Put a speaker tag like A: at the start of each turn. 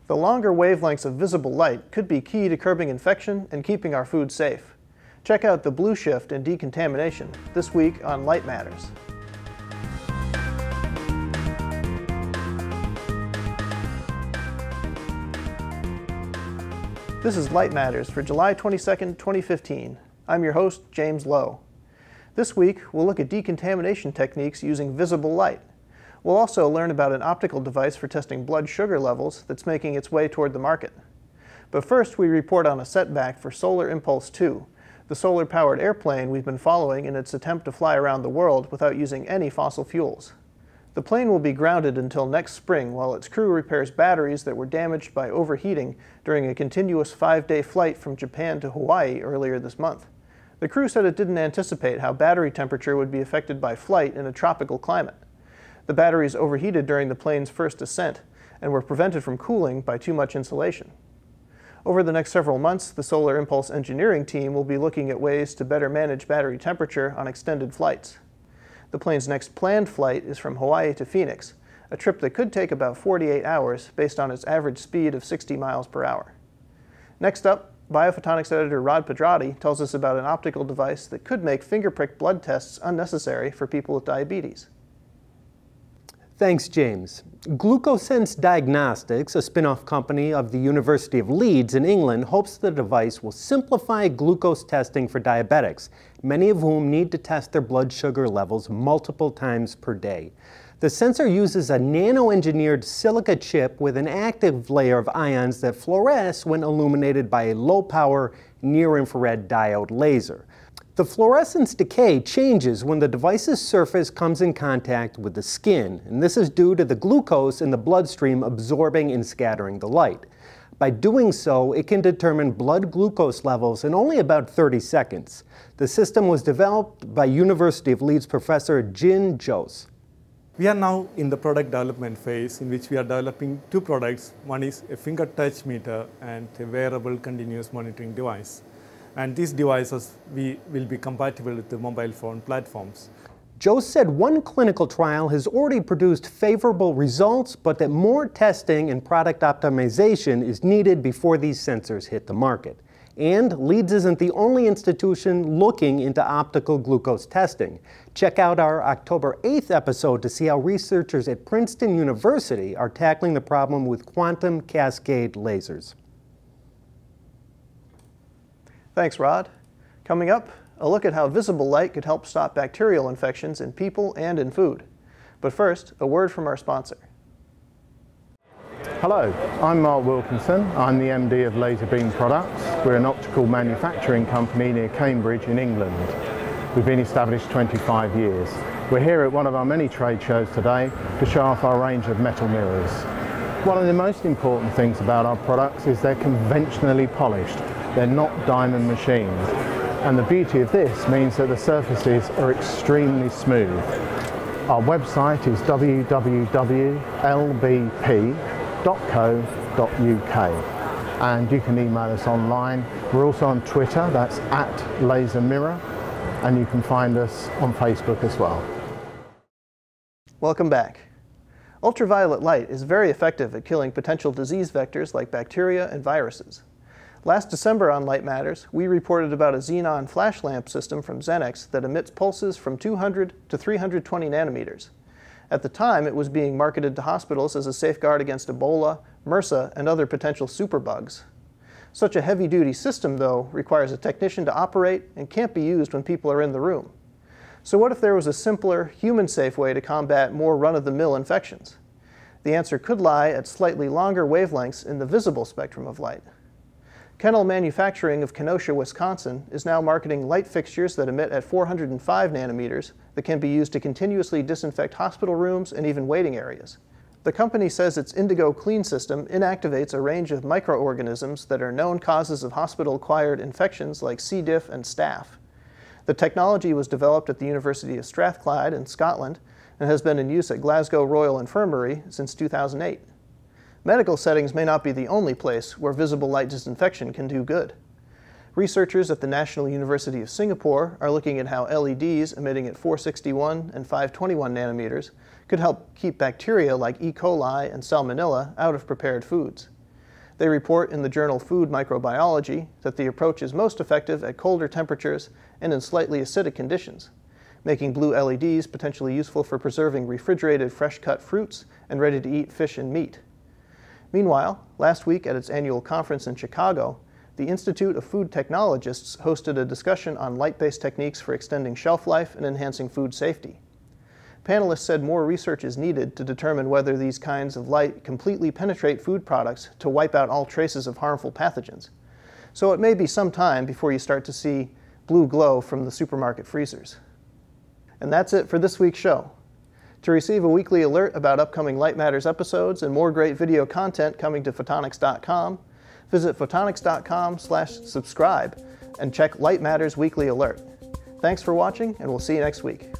A: The longer wavelengths of visible light could be key to curbing infection and keeping our food safe. Check out the Blueshift in decontamination this week on Light Matters. This is Light Matters for July 22nd, 2015. I'm your host, James Lowe. This week, we'll look at decontamination techniques using visible light. We'll also learn about an optical device for testing blood sugar levels that's making its way toward the market. But first, we report on a setback for Solar Impulse 2, the solar-powered airplane we've been following in its attempt to fly around the world without using any fossil fuels. The plane will be grounded until next spring while its crew repairs batteries that were damaged by overheating during a continuous 5-day flight from Japan to Hawaii earlier this month. The crew said it didn't anticipate how battery temperature would be affected by flight in a tropical climate. The batteries overheated during the plane's first ascent and were prevented from cooling by too much insulation. Over the next several months, the Solar Impulse engineering team will be looking at ways to better manage battery temperature on extended flights. The plane's next planned flight is from Hawaii to Phoenix, a trip that could take about 48 hours based on its average speed of 60 miles per hour. Next up, biophotonics editor Rod Pedrati tells us about an optical device that could make finger-prick blood tests unnecessary for people with diabetes.
B: Thanks, James. GlucoSense Diagnostics, a spin-off company of the University of Leeds in England, hopes the device will simplify glucose testing for diabetics, many of whom need to test their blood sugar levels multiple times per day. The sensor uses a nano-engineered silica chip with an active layer of ions that fluoresce when illuminated by a low-power near-infrared diode laser. The fluorescence decay changes when the device's surface comes in contact with the skin, and this is due to the glucose in the bloodstream absorbing and scattering the light. By doing so, it can determine blood glucose levels in only about 30 seconds. The system was developed by University of Leeds professor Jin Jose.
C: We are now in the product development phase in which we are developing two products. One is a finger touch meter and a wearable continuous monitoring device. And these devices will be compatible with the mobile phone platforms.
B: Jose said one clinical trial has already produced favorable results, but that more testing and product optimization is needed before these sensors hit the market. And Leeds isn't the only institution looking into optical glucose testing. Check out our October 8th episode to see how researchers at Princeton University are tackling the problem with quantum cascade lasers.
A: Thanks, Rod. Coming up, a look at how visible light could help stop bacterial infections in people and in food. But first, a word from our sponsor.
D: Hello, I'm Mark Wilkinson. I'm the MD of Laser Beam Products. We're an optical manufacturing company near Cambridge in England. We've been established 25 years. We're here at one of our many trade shows today to show off our range of metal mirrors. One of the most important things about our products is they're conventionally polished. They're not diamond machined. And the beauty of this means that the surfaces are extremely smooth. Our website is www.lbp.co.uk and you can email us online. We're also on Twitter, that's @LaserMirror, and you can find us on Facebook as well.
A: Welcome back. Ultraviolet light is very effective at killing potential disease vectors like bacteria and viruses. Last December on Light Matters, we reported about a xenon flash lamp system from Xenex that emits pulses from 200 to 320 nanometers. At the time, it was being marketed to hospitals as a safeguard against Ebola, MRSA, and other potential superbugs. Such a heavy-duty system, though, requires a technician to operate and can't be used when people are in the room. So what if there was a simpler, human-safe way to combat more run-of-the-mill infections? The answer could lie at slightly longer wavelengths in the visible spectrum of light. Kennel Manufacturing of Kenosha, Wisconsin is now marketing light fixtures that emit at 405 nanometers that can be used to continuously disinfect hospital rooms and even waiting areas. The company says its Indigo Clean system inactivates a range of microorganisms that are known causes of hospital-acquired infections like C. diff and staph. The technology was developed at the University of Strathclyde in Scotland and has been in use at Glasgow Royal Infirmary since 2008. Medical settings may not be the only place where visible light disinfection can do good. Researchers at the National University of Singapore are looking at how LEDs emitting at 461 and 521 nanometers could help keep bacteria like E. coli and Salmonella out of prepared foods. They report in the journal Food Microbiology that the approach is most effective at colder temperatures and in slightly acidic conditions, making blue LEDs potentially useful for preserving refrigerated fresh-cut fruits and ready-to-eat fish and meat. Meanwhile, last week at its annual conference in Chicago, the Institute of Food Technologists hosted a discussion on light-based techniques for extending shelf life and enhancing food safety. Panelists said more research is needed to determine whether these kinds of light completely penetrate food products to wipe out all traces of harmful pathogens. So it may be some time before you start to see blue glow from the supermarket freezers. And that's it for this week's show. To receive a weekly alert about upcoming Light Matters episodes and more great video content coming to photonics.com, visit photonics.com/subscribe and check Light Matters Weekly Alert. Thanks for watching, and we'll see you next week.